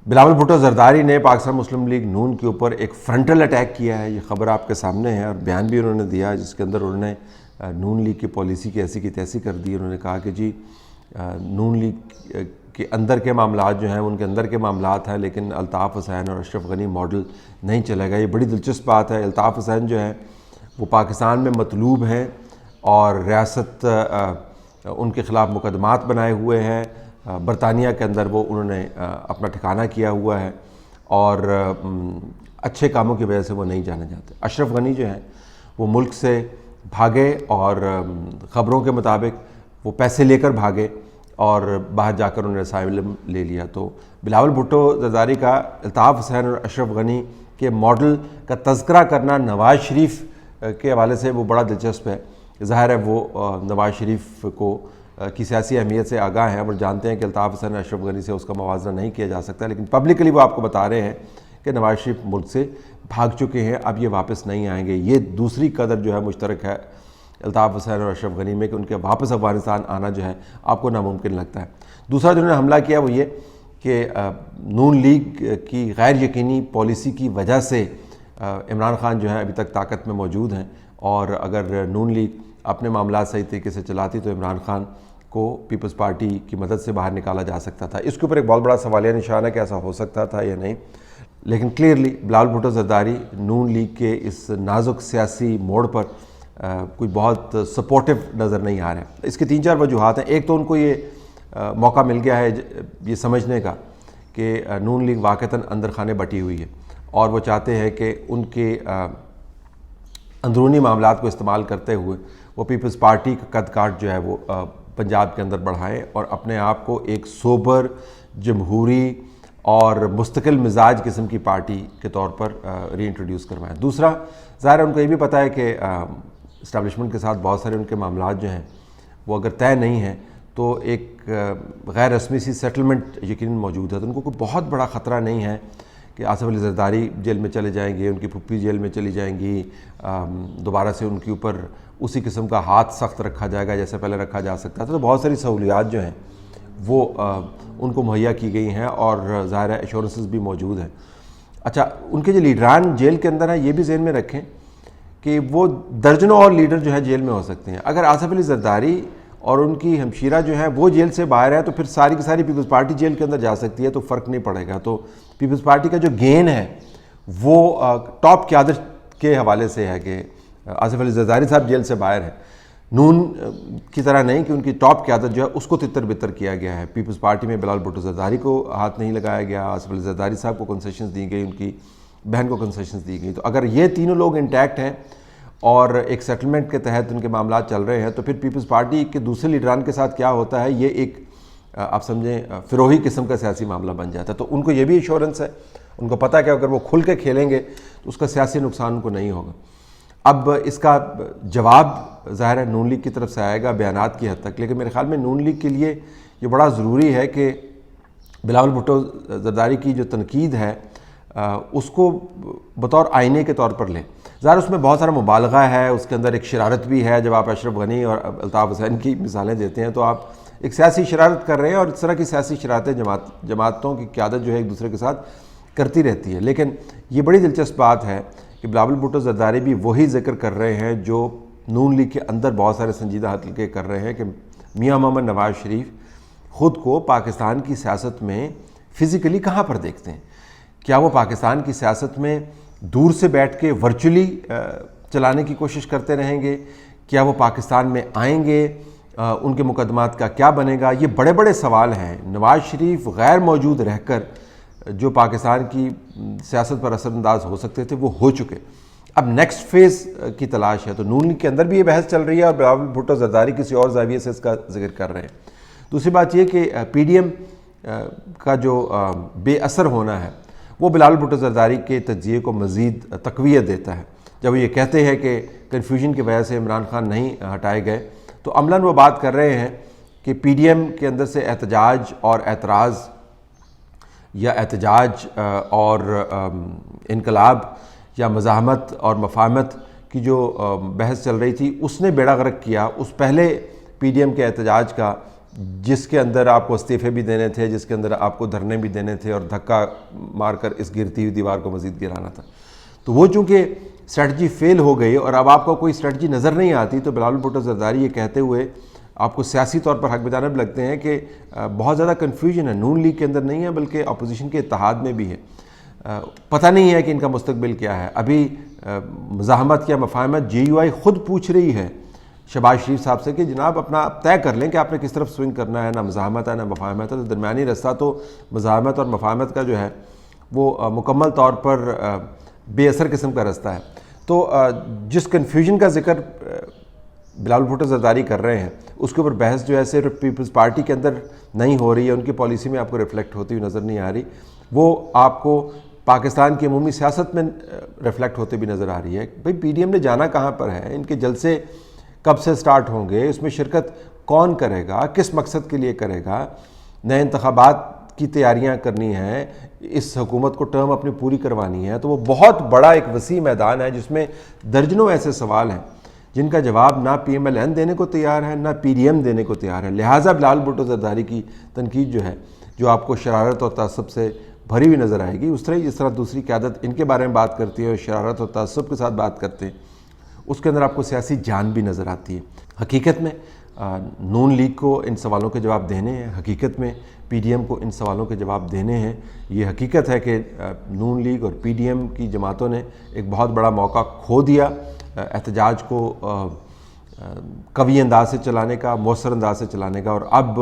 بلاول بھٹو زرداری نے پاکستان مسلم لیگ نون کے اوپر ایک فرنٹل اٹیک کیا ہے. یہ خبر آپ کے سامنے ہے اور بیان بھی انہوں نے دیا جس کے اندر انہوں نے نون لیگ کی پالیسی کی ایسی کی تیسی کر دی. انہوں نے کہا کہ جی نون لیگ کے اندر کے معاملات جو ہیں ان کے اندر کے معاملات ہیں، لیکن الطاف حسین اور اشرف غنی ماڈل نہیں چلے گا. یہ بڑی دلچسپ بات ہے. الطاف حسین جو ہیں وہ پاکستان میں مطلوب ہیں اور ریاست ان کے خلاف مقدمات بنائے ہوئے ہیں. برطانیہ کے اندر وہ انہوں نے اپنا ٹھکانہ کیا ہوا ہے اور اچھے کاموں کی وجہ سے وہ نہیں جانے جاتے. اشرف غنی جو ہیں وہ ملک سے بھاگے اور خبروں کے مطابق وہ پیسے لے کر بھاگے اور باہر جا کر انہوں نے اسائلم لے لیا. تو بلاول بھٹو زرداری کا الطاف حسین اور اشرف غنی کے ماڈل کا تذکرہ کرنا نواز شریف کے حوالے سے وہ بڑا دلچسپ ہے. ظاہر ہے وہ نواز شریف کی سیاسی اہمیت سے آگاہ ہیں اور جانتے ہیں کہ الطاف حسین اشرف غنی سے اس کا موازنہ نہیں کیا جا سکتا، لیکن پبلکلی وہ آپ کو بتا رہے ہیں کہ نواز شریف ملک سے بھاگ چکے ہیں، اب یہ واپس نہیں آئیں گے. یہ دوسری قدر جو ہے مشترک ہے الطاف حسین اور اشرف غنی میں کہ ان کے واپس افغانستان آنا جو ہے آپ کو ناممکن لگتا ہے. دوسرا جنہوں نے حملہ کیا وہ یہ کہ نون لیگ کی غیر یقینی پالیسی کی وجہ سے عمران خان جو ہیں ابھی تک طاقت میں موجود ہیں، اور اگر نون لیگ اپنے معاملات صحیح طریقے سے چلاتی تو عمران خان کو پیپلز پارٹی کی مدد سے باہر نکالا جا سکتا تھا. اس کے اوپر ایک بہت بڑا سوالیہ نشان ہے کہ ایسا ہو سکتا تھا یا نہیں، لیکن کلیئرلی بلاول بھٹو زرداری نون لیگ کے اس نازک سیاسی موڑ پر کوئی بہت سپورٹیو نظر نہیں آ رہا ہے. اس کے 3-4 وجوہات ہیں. ایک تو ان کو یہ موقع مل گیا ہے یہ سمجھنے کا کہ نون لیگ واقعتاً اندر خانے بٹی ہوئی ہے اور وہ چاہتے ہیں کہ ان کے اندرونی معاملات کو استعمال کرتے ہوئے وہ پیپلز پارٹی کا قد کاٹ جو ہے وہ پنجاب کے اندر بڑھائیں اور اپنے آپ کو ایک سوبر جمہوری اور مستقل مزاج قسم کی پارٹی کے طور پر ری انٹروڈیوس کروائیں. دوسرا ظاہر ہے ان کو یہ بھی پتہ ہے کہ اسٹیبلشمنٹ کے ساتھ بہت سارے ان کے معاملات جو ہیں وہ اگر طے نہیں ہیں تو ایک غیر رسمی سی سیٹلمنٹ یقیناً موجود ہے. تو ان کو کوئی بہت بڑا خطرہ نہیں ہے کہ آصف علی زرداری جیل میں چلے جائیں گے، ان کی پھپھی جیل میں چلی جائیں گی، دوبارہ سے ان کے اوپر اسی قسم کا ہاتھ سخت رکھا جائے گا جیسے پہلے رکھا جا سکتا تھا. تو بہت ساری سہولیات جو ہیں وہ ان کو مہیا کی گئی ہیں اور ظاہر ہے ایشورنسز بھی موجود ہیں. اچھا، ان کے جو لیڈران جیل کے اندر ہیں یہ بھی ذہن میں رکھیں کہ وہ درجنوں اور لیڈر جو ہیں جیل میں ہو سکتے ہیں. اگر آصف علی زرداری اور ان کی ہمشیرہ جو ہیں وہ جیل سے باہر ہیں تو پھر ساری کی ساری پیپلز پارٹی جیل کے اندر جا سکتی ہے، تو فرق نہیں پڑے گا. تو پیپلز پارٹی کا جو گین ہے وہ ٹاپ قیادت کے حوالے سے ہے کہ آصف علی زرداری صاحب جیل سے باہر ہیں. نون کی طرح نہیں کہ ان کی ٹاپ قیادت جو ہے اس کو تتر بتر کیا گیا ہے. پیپلز پارٹی میں بلاول بھٹو زرداری کو ہاتھ نہیں لگایا گیا، آصف علی زرداری صاحب کو کنسیشنز دی گئی، ان کی بہن کو کنسیشنز دی گئی. تو اگر یہ تینوں لوگ انٹیکٹ ہیں اور ایک سیٹلمنٹ کے تحت ان کے معاملات چل رہے ہیں تو پھر پیپلز پارٹی کے دوسرے لیڈران کے ساتھ کیا ہوتا ہے یہ ایک آپ سمجھیں فروہی قسم کا سیاسی معاملہ بن جاتا ہے. تو ان کو یہ بھی ایشورنس ہے، ان کو پتہ ہے کہ اگر وہ کھل کے کھیلیں گے تو اس کا سیاسی نقصان ان کو نہیں ہوگا. اب اس کا جواب ظاہر ہے نون لیگ کی طرف سے آئے گا بیانات کی حد تک، لیکن میرے خیال میں نون لیگ کے لیے یہ بڑا ضروری ہے کہ بلاول بھٹو زرداری کی جو تنقید ہے اس کو بطور آئینے کے طور پر لیں. ظاہر اس میں بہت سارا مبالغہ ہے، اس کے اندر ایک شرارت بھی ہے. جب آپ اشرف غنی اور الطاف حسین کی مثالیں دیتے ہیں تو آپ ایک سیاسی شرارت کر رہے ہیں اور اس طرح کی سیاسی شرارتیں جماعتوں کی قیادت جو ہے ایک دوسرے کے ساتھ کرتی رہتی ہے. لیکن یہ بڑی دلچسپ بات ہے کہ بلاول بھٹو زرداری بھی وہی ذکر کر رہے ہیں جو نون لیگ کے اندر بہت سارے سنجیدہ حلقے کر رہے ہیں کہ میاں محمد نواز شریف خود کو پاکستان کی سیاست میں فزیکلی کہاں پر دیکھتے ہیں. کیا وہ پاکستان کی سیاست میں دور سے بیٹھ کے ورچولی چلانے کی کوشش کرتے رہیں گے؟ کیا وہ پاکستان میں آئیں گے؟ ان کے مقدمات کا کیا بنے گا؟ یہ بڑے بڑے سوال ہیں. نواز شریف غیر موجود رہ کر جو پاکستان کی سیاست پر اثر انداز ہو سکتے تھے وہ ہو چکے. اب نیکسٹ فیز کی تلاش ہے. تو نون لیگ کے اندر بھی یہ بحث چل رہی ہے اور بلاول بھٹو زرداری کسی اور زاویے سے اس کا ذکر کر رہے ہیں. دوسری بات یہ کہ پی ڈی ایم کا جو بے اثر ہونا ہے وہ بلاول بھٹو زرداری کے تجزیے کو مزید تقویت دیتا ہے. جب وہ یہ کہتے ہیں کہ کنفیوژن کی وجہ سے عمران خان نہیں ہٹائے گئے تو عملاً وہ بات کر رہے ہیں کہ پی ڈی ایم کے اندر سے احتجاج اور اعتراض یا احتجاج اور انقلاب یا مزاحمت اور مفاہمت کی جو بحث چل رہی تھی اس نے بیڑا غرق کیا اس پہلے پی ڈی ایم کے احتجاج کا جس کے اندر آپ کو استعفے بھی دینے تھے، جس کے اندر آپ کو دھرنے بھی دینے تھے اور دھکا مار کر اس گرتی ہوئی دیوار کو مزید گرانا تھا. تو وہ چونکہ اسٹریٹجی فیل ہو گئی اور اب آپ کو کوئی اسٹریٹجی نظر نہیں آتی، تو بلاول بھٹو زرداری یہ کہتے ہوئے آپ کو سیاسی طور پر حق بجانب لگتے ہیں کہ بہت زیادہ کنفیوژن ہے، نون لیگ کے اندر نہیں ہے بلکہ اپوزیشن کے اتحاد میں بھی ہے. پتہ نہیں ہے کہ ان کا مستقبل کیا ہے. ابھی مزاحمت یا مفاہمت جے یو آئی خود پوچھ رہی ہے شہباز شریف صاحب سے کہ جناب اپنا طے کر لیں کہ آپ نے کس طرف سوئنگ کرنا ہے، نہ مزاحمت ہے نہ مفاہمت ہے. تو درمیانی رستہ تو مزاحمت اور مفاہمت کا جو ہے وہ مکمل طور پر بے اثر قسم کا رستہ ہے. تو جس کنفیوژن کا ذکر بلاول بھٹو زرداری کر رہے ہیں اس کے اوپر بحث جو ہے صرف پیپلز پارٹی کے اندر نہیں ہو رہی ہے، ان کی پالیسی میں آپ کو ریفلیکٹ ہوتی ہوئی نظر نہیں آ رہی، وہ آپ کو پاکستان کی عمومی سیاست میں ریفلیکٹ ہوتے بھی نظر آ رہی ہے. بھئی پی ڈی ایم نے جانا کہاں پر ہے، ان کے جلسے کب سے سٹارٹ ہوں گے، اس میں شرکت کون کرے گا، کس مقصد کے لیے کرے گا، نئے انتخابات کی تیاریاں کرنی ہیں، اس حکومت کو ٹرم اپنی پوری کروانی ہے. تو وہ بہت بڑا ایک وسیع میدان ہے جس میں درجنوں ایسے سوال ہیں جن کا جواب نہ پی ایم ایل این دینے کو تیار ہے نہ پی ڈی ایم دینے کو تیار ہے. لہٰذا بلاول بھٹو زرداری کی تنقید جو ہے، جو آپ کو شرارت اور تعصب سے بھری ہوئی نظر آئے گی، اس طرح دوسری قیادت ان کے بارے میں بات کرتی ہے اور شرارت اور تعصب کے ساتھ بات کرتے ہیں، اس کے اندر آپ کو سیاسی جان بھی نظر آتی ہے. حقیقت میں نون لیگ کو ان سوالوں کے جواب دینے ہیں، حقیقت میں پی ڈی ایم کو ان سوالوں کے جواب دینے ہیں. یہ حقیقت ہے کہ نون لیگ اور پی ڈی ایم کی جماعتوں نے ایک بہت بڑا موقع کھو دیا احتجاج کو قوی انداز سے چلانے کا، مؤثر انداز سے چلانے کا، اور اب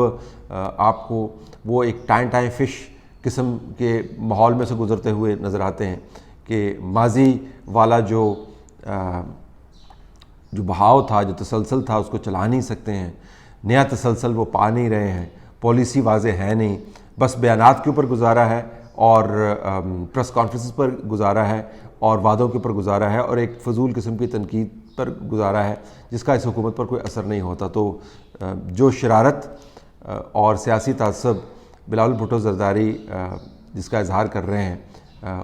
آپ کو وہ ایک ٹائم فش قسم کے ماحول میں سے گزرتے ہوئے نظر آتے ہیں کہ ماضی والا جو بہاؤ تھا، جو تسلسل تھا، اس کو چلا نہیں سکتے ہیں. نیا تسلسل وہ پا نہیں رہے ہیں، پالیسی واضح ہے نہیں، بس بیانات کے اوپر گزارا ہے اور پریس کانفرنسز پر گزارا ہے اور وعدوں کے اوپر گزارا ہے اور ایک فضول قسم کی تنقید پر گزارا ہے جس کا اس حکومت پر کوئی اثر نہیں ہوتا. تو جو شرارت اور سیاسی تعصب بلاول بھٹو زرداری جس کا اظہار کر رہے ہیں،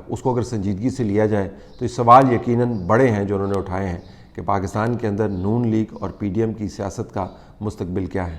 اس کو اگر سنجیدگی سے لیا جائے تو یہ سوال یقیناً بڑے ہیں جو انہوں نے اٹھائے ہیں کہ پاکستان کے اندر نون لیگ اور پی ڈی ایم کی سیاست کا مستقبل کیا ہے.